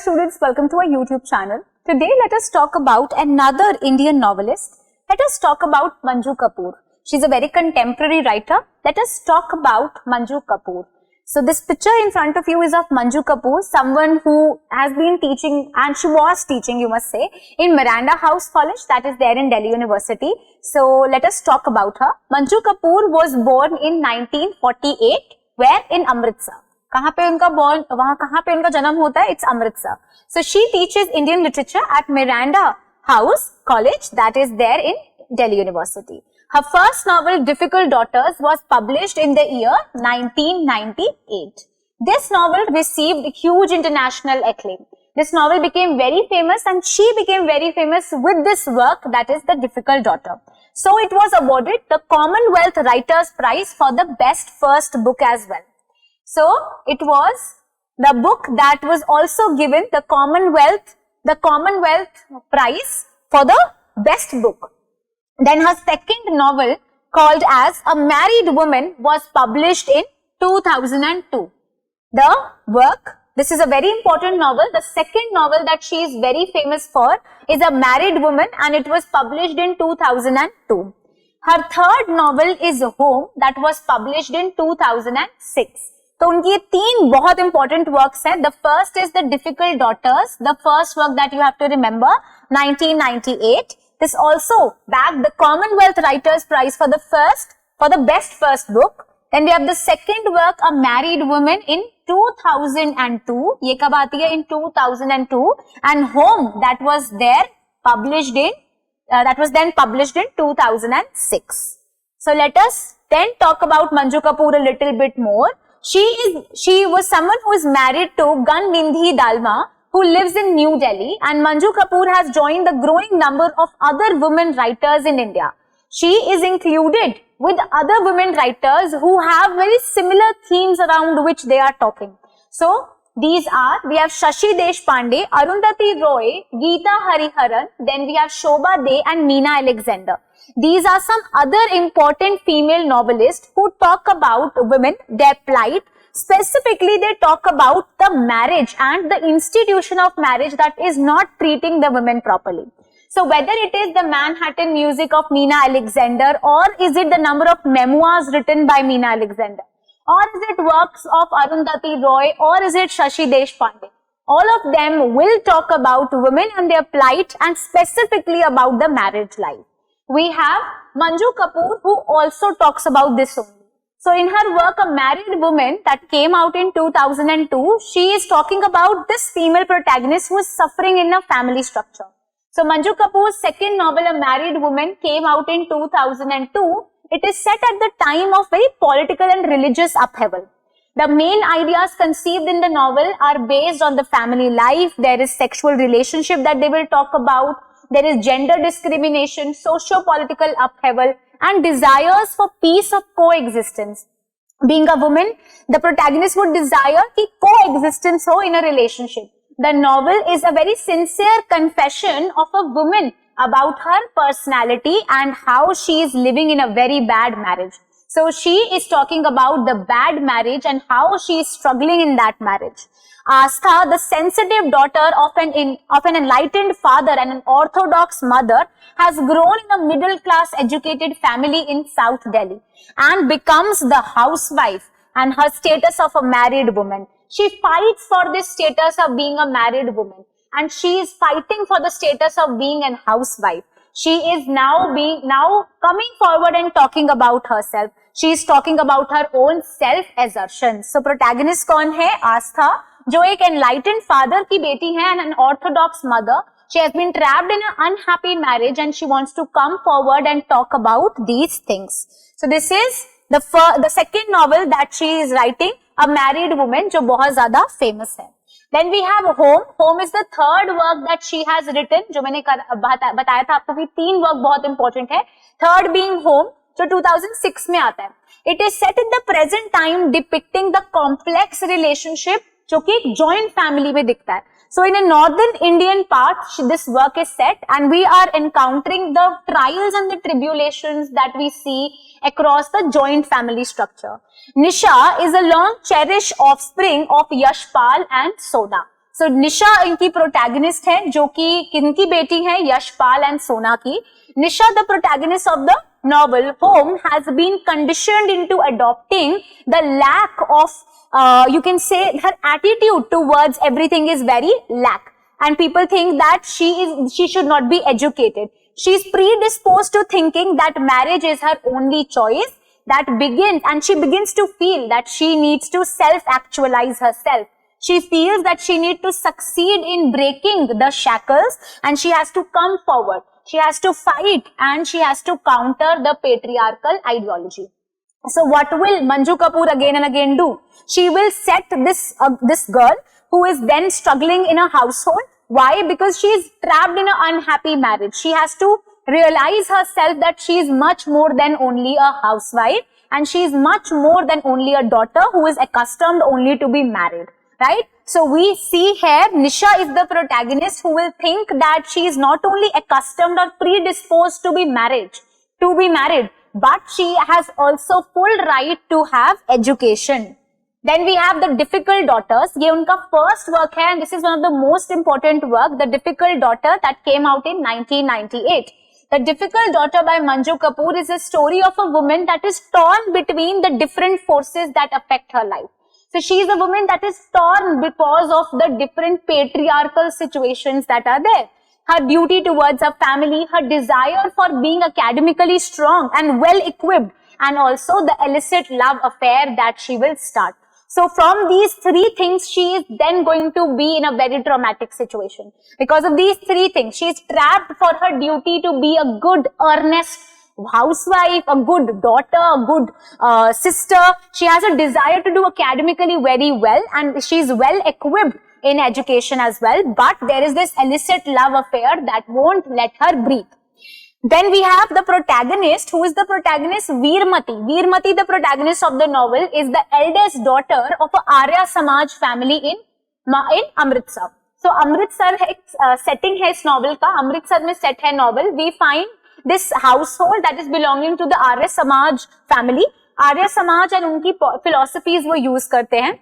students, welcome to our YouTube channel. Today let us talk about another Indian novelist. Let us talk about Manju Kapoor. She's a very contemporary writer. Let us talk about Manju Kapoor. So this picture in front of you is of Manju Kapoor, someone who has been teaching, and she was teaching, you must say, in Miranda House College, that is there in Delhi University. So let us talk about her. Manju Kapoor was born in 1948, where in Amritsar. कहाँ पे उनका born, वहाँ कहाँ पे उनका जन्म होता है? It's Amritsar. So she teaches Indian literature at Miranda House College, that is there in Delhi University. Her first novel, Difficult Daughters, was published in the year 1998. This novel received huge international acclaim. This novel became very famous and she became very famous with this work, that is The Difficult Daughter. So it was awarded the Commonwealth Writers' Prize for the best first book as well. So it was the book that was also given the Commonwealth Prize for the best book. Then her second novel, called as A Married Woman, was published in 2002. The work, this is a very important novel. The second novel that she is very famous for is A Married Woman, and it was published in 2002. Her third novel is Home, that was published in 2006. तो उनकी ये तीन बहुत important works हैं. The first is The Difficult Daughters, the first work that you have to remember, 1998. This also bagged the Commonwealth Writers' Prize for the best first book. Then we have the second work, A Married Woman, in 2002. ये कब आती है? In 2002. And Home, that was then published in 2006. So let us then talk about Manju Kapoor a little bit more. She was someone who is married to Ganmindhi Dalma, who lives in New Delhi, and Manju Kapoor has joined the growing number of other women writers in India. She is included with other women writers who have very similar themes around which they are talking. So we have Shashi Deshpande, Arundhati Roy, Geeta Hariharan, then we have Shobha De and Meena Alexander. These are some other important female novelists who talk about women, their plight. Specifically, they talk about the marriage and the institution of marriage that is not treating the women properly. So whether it is the Manhattan Music of Meena Alexander, or is it the number of memoirs written by Meena Alexander, or is it works of Arundhati Roy, or is it Shashi Deshpande, all of them will talk about women and their plight and specifically about the marriage life. We have Manju Kapoor, who also talks about this only. So in her work, A Married Woman, that came out in 2002, she is talking about this female protagonist who is suffering in a family structure. So Manju Kapoor's second novel, A Married Woman, came out in 2002. It is set at the time of very political and religious upheaval. The main ideas conceived in the novel are based on the family life. There is sexual relationship that they will talk about. There is gender discrimination, socio-political upheaval, and desires for peace of coexistence. Being a woman, the protagonist would desire कि coexistence हो in a relationship. The novel is a very sincere confession of a woman about her personality and how she is living in a very bad marriage. So she is talking about the bad marriage and how she is struggling in that marriage. Astha, the sensitive daughter of an enlightened father and an orthodox mother, has grown in a middle-class educated family in South Delhi and becomes the housewife and her status of a married woman. She fights for this status of being a married woman, and she is fighting for the status of being a housewife. She is now coming forward and talking about herself. She is talking about her own self-assertion. So protagonist कौन है? आस्था, जो एक enlightened father की बेटी है and an orthodox mother. She has been trapped in an unhappy marriage and she wants to come forward and talk about these things. So this is the second novel that she is writing, A Married Woman, जो बहुत ज़्यादा famous है. Then we have Home. Home is the third work that she has written, जो मैंने बताया था आपको कि तीन work बहुत important है. Third being Home, जो 2006 में आता है. It is set in the present time, depicting the complex relationship जो कि एक joint family में दिखता है. So in a northern Indian part, this work is set, and we are encountering the trials and the tribulations that we see across the joint family structure. Nisha is a long cherished offspring of Yashpal and Sona. सो निशा इनकी protagonist है, जो कि किनकी बेटी है, Yashpal and Sona की. Nisha, the protagonist of the novel, whom has been conditioned into adopting the lack of, you can say, her attitude towards everything is very lack, and people think that she should not be educated. She is predisposed to thinking that marriage is her only choice, that begins, and she begins to feel that she needs to self-actualize herself. She feels that she needs to succeed in breaking the shackles, and she has to come forward. She has to fight, and she has to counter the patriarchal ideology. So what will Manju Kapoor again and again do? She will set this girl who is then struggling in a household. Why? Because she is trapped in an unhappy marriage. She has to realize herself that she is much more than only a housewife, and she is much more than only a daughter who is accustomed only to be married. Right? So we see here Nisha is the protagonist who will think that she is not only accustomed or predisposed to be married, but she has also full right to have education. Then we have The Difficult Daughters. ये उनका first work है, and this is one of the most important work, The Difficult Daughter, that came out in 1998. The Difficult Daughter by Manju Kapoor is a story of a woman that is torn between the different forces that affect her life. So she is a woman that is torn because of the different patriarchal situations that are there. Her duty towards her family, her desire for being academically strong and well equipped, and also the illicit love affair that she will start. So from these three things, she is then going to be in a very traumatic situation. Because of these three things, she is trapped for her duty to be a good, earnest housewife, a good daughter, a good sister. She has a desire to do academically very well, and she is well equipped in education as well, but there is this illicit love affair that won't let her breathe. Then we have the protagonist. Who is the protagonist? Veermati. Veermati, the protagonist of the novel, is the eldest daughter of a Arya Samaj family in Amritsar. So Amritsar setting है इस novel का, अमृतसर में set है novel. We find this household that is belonging to the Arya Samaj family. Arya Samaj and उनकी philosophies वो use करते हैं.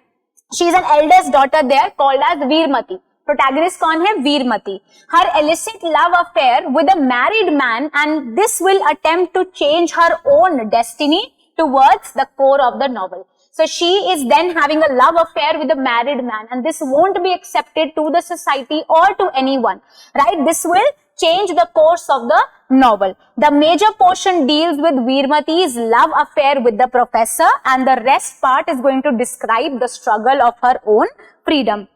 She is an eldest daughter there called as Veermati. Protagonist कौन है? Veermati. Her illicit love affair with a married man, and this will attempt to change her own destiny towards the core of the novel. So she is then having a love affair with a married man, and this won't be accepted to the society or to anyone, right? This will change the course of the novel. The major portion deals with Veermati's love affair with the professor, and the rest part is going to describe the struggle of her own freedom.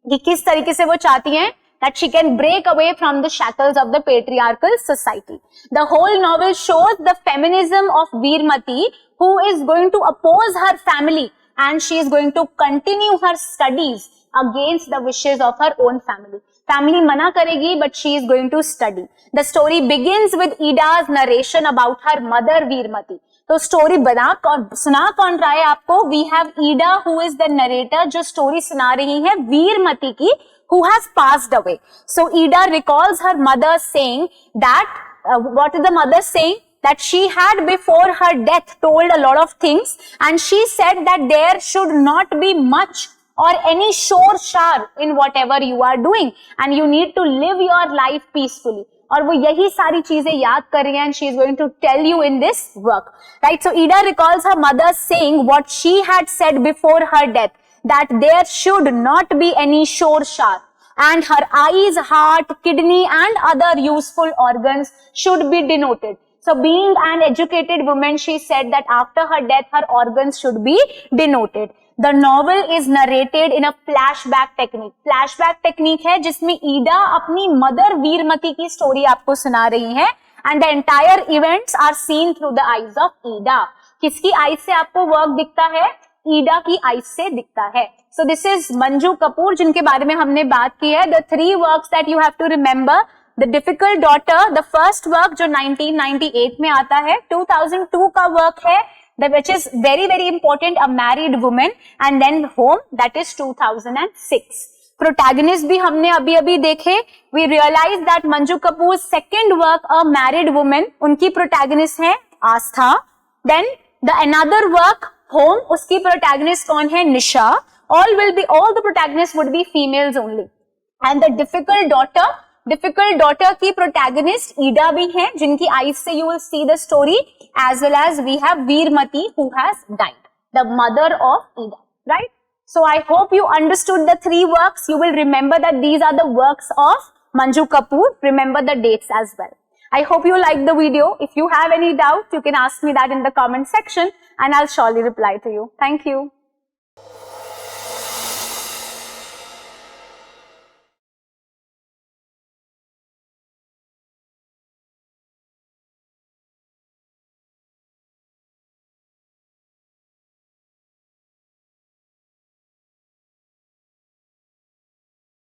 कि किस तरीके से वो चाहती हैं that she can break away from the shackles of the patriarchal society. The whole novel shows the feminism of Veermati, who is going to oppose her family, and she is going to continue her studies against the wishes of her own family. Family मना करेगी, but she is going to study. The story begins with Ida's narration about her mother Veermati. तो story सुना कौन रहा है आपको? We have Ida who is the narrator, जो story सुना रही है वीरमती की, who has passed away. So Ida recalls her mother saying that, what is the mother saying? That she had before her death told a lot of things, and she said that there should not be much or any shore-shar in whatever you are doing, and you need to live your life peacefully. और वो यही सारी चीजें याद कर रही हैं, and she is going to tell you in this work, right? So Ida recalls her mother saying what she had said before her death, that there should not be any shore-shar, and her eyes, heart, kidney, and other useful organs should be denoted. So being an educated woman, she said that after her death, her organs should be denoted. The novel is narrated in a flashback technique. Flashback technique है जिसमें ईडा अपनी mother Veermati की story आपको सुना रही है, and the entire events are seen through the eyes of ईडा. किसकी eyes से आपको वर्क दिखता है? ईडा की आईज से दिखता है. So this is Manju Kapoor, जिनके बारे में हमने बात की है. The three works that you have to remember: The Difficult Daughter, the first work जो 1998 में आता है. 2002 का वर्क है which is very very important, A Married Woman, and then Home, that is 2006. Protagonist भी हमने अभी अभी देखे. We realize that Manju कपूर's second work, A Married Woman, उनकी protagonist है आस्था. Then the another work, Home, उसकी protagonist कौन है? निशा. All the protagonists would be females only. And the difficult daughter की protagonist Ida भी है, जिनकी eyes से you will see the story, as well as we have Veermati who has died, the mother of Ida, right? So I hope you understood the three works. You will remember that these are the works of Manju Kapoor. Remember the dates as well. I hope you liked the video. If you have any doubt, you can ask me that in the comment section and I'll surely reply to you. Thank you.